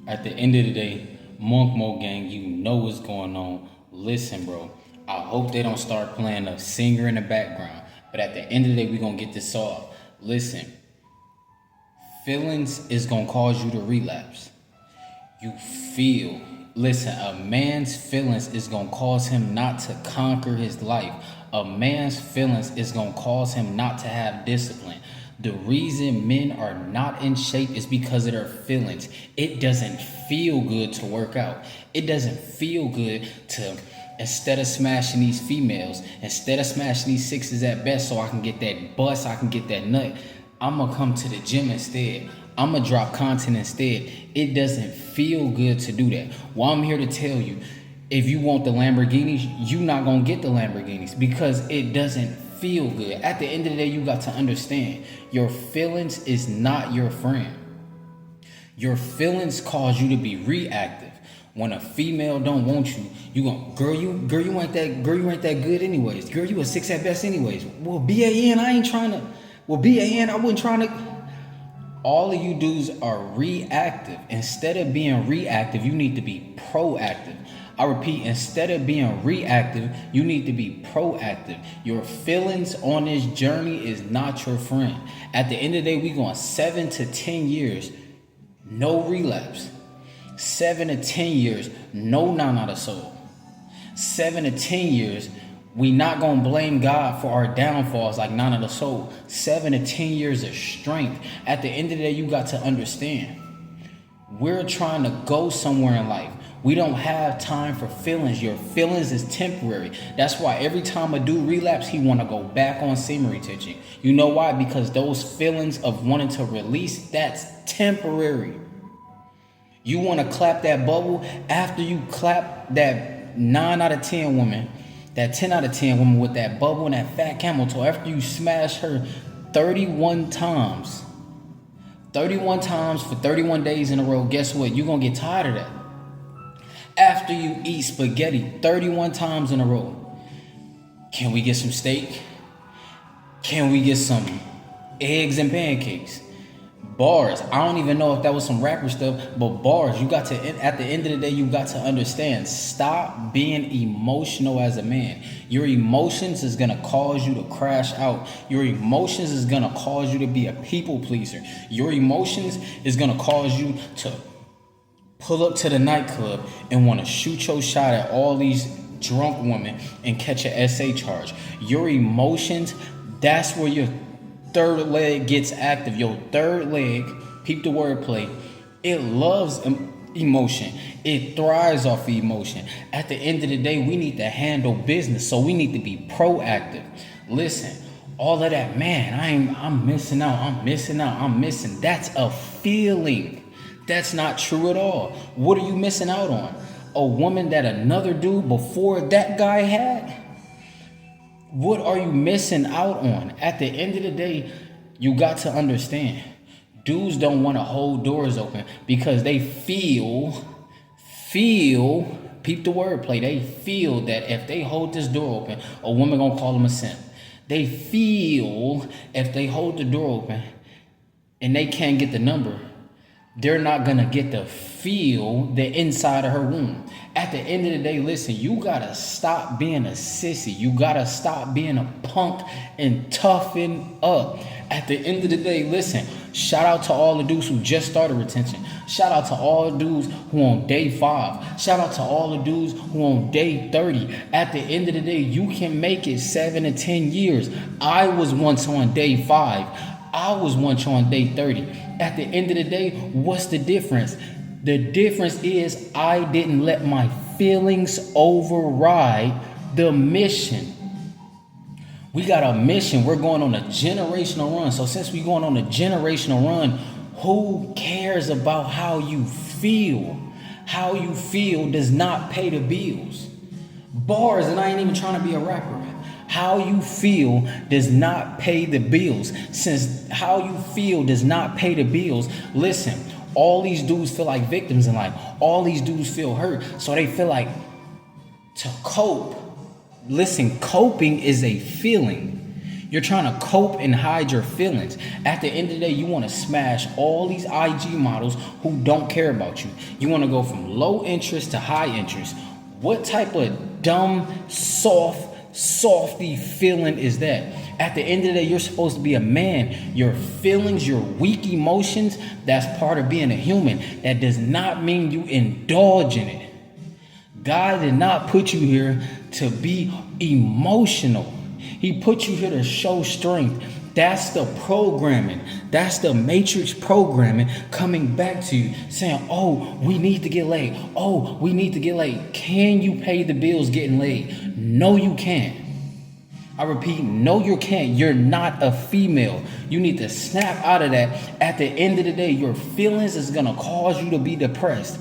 At the end of the day, Monk Mo Gang, you know what's going on. Listen, bro, I hope they don't start playing a singer in the background. But at the end of the day, we're going to get this off. Listen, feelings is going to cause you to relapse. You feel. Listen, a man's feelings is going to cause him not to conquer his life. A man's feelings is going to cause him not to have discipline. The reason men are not in shape is because of their feelings. It doesn't feel good to work out. It doesn't feel good to, instead of smashing these females, instead of smashing these sixes at best so I can get that bust, I can get that nut, I'm going to come to the gym instead. I'm going to drop content instead. It doesn't feel good to do that. Well, I'm here to tell you, if you want the Lamborghinis, you're not going to get the Lamborghinis because it doesn't feel good. At the end of the day, you got to understand, your feelings is not your friend. Your feelings cause you to be reactive. When a female don't want you, you gon' girl you ain't that good anyways. Girl, you a 6 at best anyways. Well, BAN, I wasn't trying to. All of you dudes are reactive. Instead of being reactive, you need to be proactive. I repeat, instead of being reactive, you need to be proactive. Your feelings on this journey is not your friend. At the end of the day, we going 7 to 10 years, no relapse. 7 to 10 years, no nine out of soul. 7 to 10 years, we not gonna blame God for our downfalls like nine of the soul. 7 to 10 years of strength. At the end of the day, you got to understand, we're trying to go somewhere in life. We don't have time for feelings. Your feelings is temporary. That's why every time a dude relapse, he want to go back on semen retention. You know why? Because those feelings of wanting to release, that's temporary. You want to clap that bubble after you clap that 9 out of 10 woman, that 10 out of 10 woman with that bubble and that fat camel toe, after you smash her 31 times for 31 days in a row, guess what? You're going to get tired of that. After you eat spaghetti 31 times in a row, can we get some steak? Can we get some eggs and pancakes? Bars. I don't even know if that was some rapper stuff, but bars. You got to, at the end of the day, you got to understand, stop being emotional as a man. Your emotions is going to cause you to crash out. Your emotions is going to cause you to be a people pleaser. Your emotions is going to cause you to pull up to the nightclub and want to shoot your shot at all these drunk women and catch an SA charge. Your emotions, that's where your third leg gets active. Your third leg, peep the wordplay, it loves emotion. It thrives off of emotion. At the end of the day, we need to handle business, so we need to be proactive. Listen, all of that, man, I'm missing out. That's a feeling. That's not true at all. What are you missing out on? A woman that another dude before that guy had? What are you missing out on? At the end of the day, you got to understand, dudes don't want to hold doors open because they feel, peep the wordplay, they feel that if they hold this door open, a woman gonna call them a simp. They feel if they hold the door open and they can't get the number, they're not gonna get to feel the inside of her womb. At the end of the day, listen, you gotta stop being a sissy. You gotta stop being a punk and toughen up. At the end of the day, listen, shout out to all the dudes who just started retention. Shout out to all the dudes who on day 5. Shout out to all the dudes who on day 30. At the end of the day, you can make it 7 to 10 years. I was once on day 5. I was once on day 30. At the end of the day, what's the difference? The difference is I didn't let my feelings override the mission. We got a mission. We're going on a generational run. So since we're going on a generational run, who cares about how you feel? How you feel does not pay the bills. Bars, and I ain't even trying to be a rapper. How you feel does not pay the bills. Since how you feel does not pay the bills, listen, all these dudes feel like victims in life. All these dudes feel hurt. So they feel like to cope. Listen, coping is a feeling. You're trying to cope and hide your feelings. At the end of the day, you want to smash all these IG models who don't care about you. You want to go from low interest to high interest. What type of dumb, softy feeling is that? At the end of the day, you're supposed to be a man. Your feelings, your weak emotions, that's part of being a human. That does not mean you indulge in it. God did not put you here to be emotional. He put you here to show strength. That's the programming. That's the matrix programming coming back to you saying, oh, we need to get laid. Oh, we need to get laid. Can you pay the bills getting laid? No, you can't. I repeat, no, you can't. You're not a female. You need to snap out of that. At the end of the day, your feelings is going to cause you to be depressed.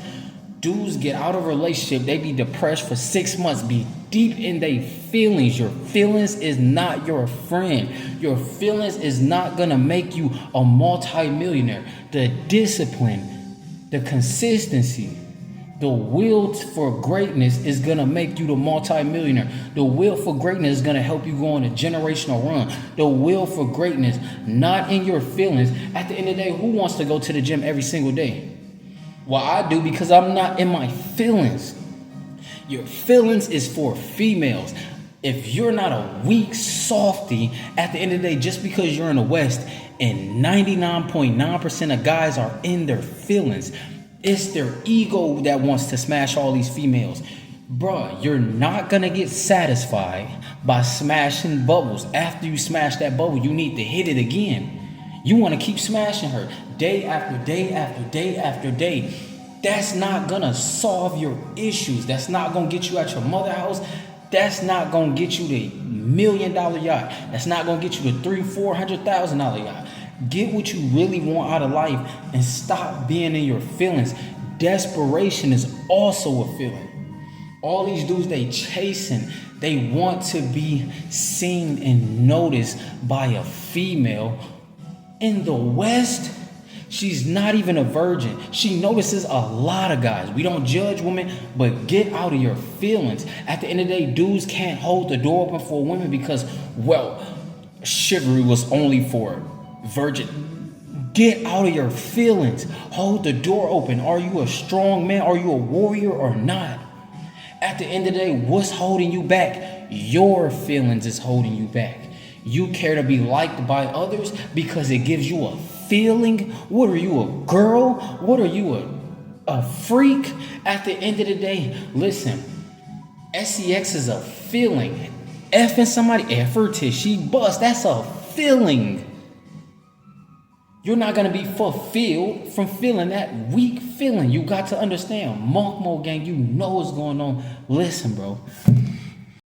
Dudes get out of a relationship, they be depressed for 6 months, be deep in their feelings. Your feelings is not your friend. Your feelings is not gonna make you a multi-millionaire. The discipline, the consistency, the will for greatness is gonna make you the multi-millionaire. The will for greatness is gonna help you go on a generational run. The will for greatness, not in your feelings. At the end of the day, who wants to go to the gym every single day? Well, I do because I'm not in my feelings. Your feelings is for females. If you're not a weak softy, at the end of the day, just because you're in the West and 99.9% of guys are in their feelings, it's their ego that wants to smash all these females. Bruh, you're not gonna get satisfied by smashing bubbles. After you smash that bubble, you need to hit it again. You want to keep smashing her day after day after day after day. That's not going to solve your issues. That's not going to get you out your mother house. That's not going to get you the $1 million yacht. That's not going to get you the $300,000-$400,000 yacht. Get what you really want out of life and stop being in your feelings. Desperation is also a feeling. All these dudes, they chasing. They want to be seen and noticed by a female. In the West, she's not even a virgin. She notices a lot of guys. We don't judge women, but get out of your feelings. At the end of the day, dudes can't hold the door open for women because, well, chivalry was only for virgin. Get out of your feelings. Hold the door open. Are you a strong man? Are you a warrior or not? At the end of the day, what's holding you back? Your feelings is holding you back. You care to be liked by others because it gives you a feeling. What are you, a girl? What are you, a freak? At the end of the day, listen, sex is a feeling. Effing somebody, F her till she bust, that's a feeling. You're not going to be fulfilled from feeling that weak feeling. You got to understand, Monk Mode Gang, you know what's going on. Listen, bro.